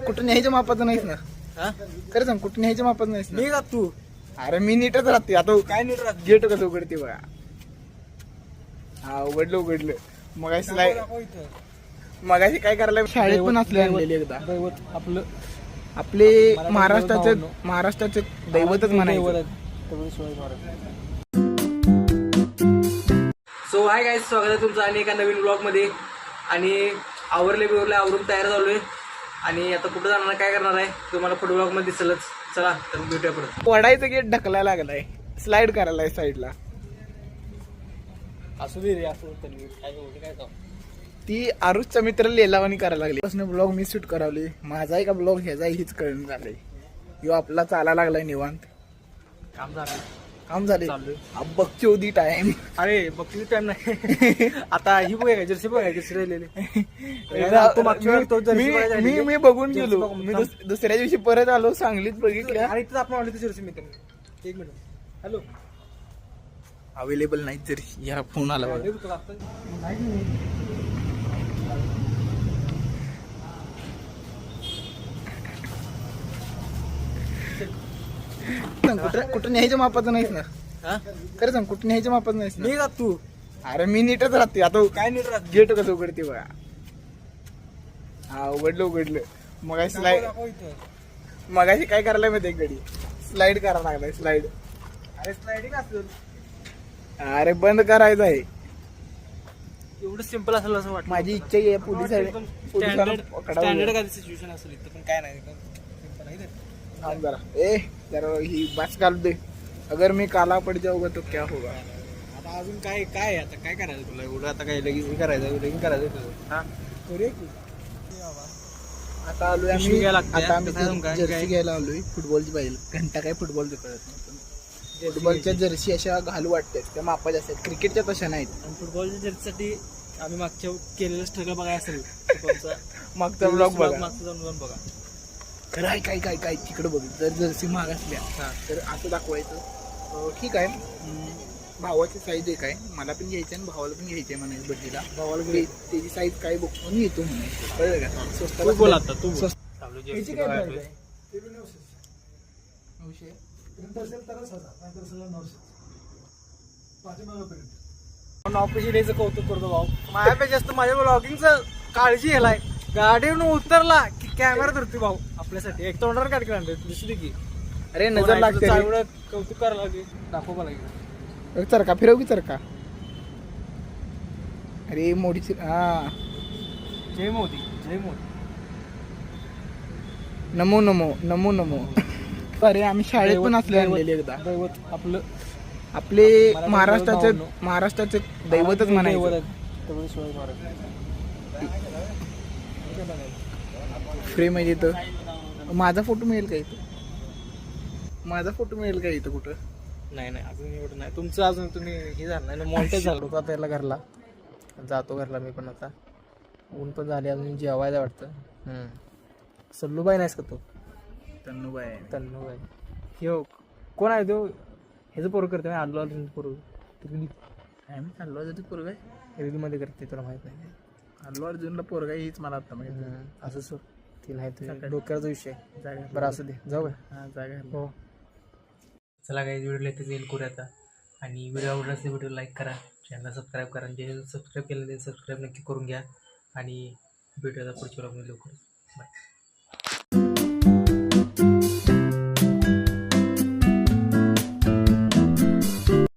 कुठं न्यायच्या मापाचं नाहीस ना. खरं सांग, कुठं न्यायच्या मापाचं नाहीस मी का तू अरे मी नीटच राहते. आता काय नीट राहत गेट कसं उघडते बघा. हा उघडलं मगाशी काय करायला शाळेत पण असले आणलेली एकदा. आपलं आपले महाराष्ट्राचे दैवतच म्हणायचं. सो हाय गाईज, स्वागत आहे तुमचं आणि एका नवीन ब्लॉग मध्ये. आणि आवरून तयार झालोय आणि आता कुठं जाणार, काय करणार आहे तुम्हाला पुढे ब्लॉग मध्ये दिसेलच. चला तर भेटूया परत. वडायचं गेट ढकलायला लागलाय, स्लाइड करायलाय साईडला. असू दे रे, असं काय ती आरुषचा मित्र लेलावानी करायला लागली. ब्लॉग मी शूट करावली. माझा आहे का ब्लॉग ह्याचा हीच कळून झालंय. यो आपला चाला लागलाय निवांत. काम झाले बघची होती टाइम. अरे बघती टाइम नाही. आता ही बघाय जर्सी राहिलेली. मी बघून गेलो. मी दुसऱ्या दिवशी परत आलो, सांगलीत बघितलं आणि इथं आपण आलो जर्सी मित्र. एक मिनिट. हॅलो, अवेलेबल नाही जर्सी. या फोन आला कुठं न्यायच्या मापाचं नाहीस ना. खरं सांग, कुठं न्यायच्या मापाचं नाहीस मी का तू अरे मी नीटच राहते. आता काय नीट राहत गेट कसं उघडते बघा. हा उघडलं मगाशी काय करायला माहिती गडी स्लाइड करायला लागलाय. स्लाइड अरे स्लायडिंग असेल, अरे बंद करायचं आहे. एवढं सिम्पल असेल असं वाटतं. माझी इच्छा आहे स्टँडर्ड काय सिच्युएशन असेल इथं, पण काय नाही सिम्पल आहे. जरा ही बस घालू दे. अगर मी काला पड जाऊगा तो क्या होगा. आता अजून काय आता काय करायचं तुला एवढं. आता काय लगेच करायचं तुझं. हा करूया की. आता आलोय आम्ही. पिशवी घ्यायला लागते. आता आम्ही कसं आहे काय? जर्सी घ्यायला आलोय. फुटबॉलची पाहिजे घंटा काय फुटबॉलचं कळत नाही. फुटबॉलच्या जर्सी अशा घालू वाटतात, त्या मापाच्या असतात. क्रिकेटच्या तशा नाहीत. आणि फुटबॉलच्या जर्सीसाठी आम्ही मागच्या केलेलं स्ट्रगल बघाय असेल. मागचा ब्लॉग बघा. मागचं जाऊन बघा. खरं आहे काय तिकडे बघ. जर जर्सी महाग असल्या तर असं दाखवायचं. ठीक आहे, भावाची साईज एक आहे, मला पण घ्यायची आणि भावाला पण घ्यायची आहे म्हणायचं. बड्डीला भावाला त्याची साईज काय बघून येतो म्हणायचं. कळलं का? स्वस्त बोल आता तू. ऑफिशियल याचं कौतुक करतो भाऊ. माझ्यापेक्षा जास्त माझ्या ब्लॉगिंगचं काळजी घ्यायलाय. गाडीवरून उतरला की कॅमेरा धरतो भाऊ आपल्यासाठी. एक तोंडावर गाडी काढणार दुसरी की. अरे नजर लागते. एवढं कौतुक करायला लागेल, दाखवा लागेल. चरका फिरव की चरका. अरे मोडीची. हा जय मोदी. नमो. अरे आम्ही शाळेत पण असले आणलेली एकदा. दैवत आपले महाराष्ट्राचे दैवतच म्हणायचं. फ्रेम आहे इथं. माझा फोटो मिळेल का इथं? कुठं नाही अजून एवढं नाही तुमचं. अजून तुम्ही हे झालं नाही, मोठे झालो आता. याला घरला जातो मी पण आता. ऊन पण झाले, अजून जेवायला वाटतं. सल्लूबाई नाहीस का तू? तन्नूबाई हे कोण आहे तो? ह्याचं पोरं करते आलो पोरं. अल्लू अर्जुन पोरगा मध्ये करते, तुला माहित नाही. अल्लू अर्जुनला पोरगा हीच मला आता माहिती. असं तिला आहे डोक्याचा विषय. बरं असू दे, जाऊ जागा. हो चला काही व्हिडिओला इथे येईल करूया आता. आणि व्हिडिओ आवडला असेल व्हिडिओ लाईक करा, चॅनलला सबस्क्राईब करा. जे सबस्क्राईब केलं ते सबस्क्राईब नक्की करून घ्या. आणि भेटूया पुढच्या व्हिडिओमध्ये लवकरच. बाय.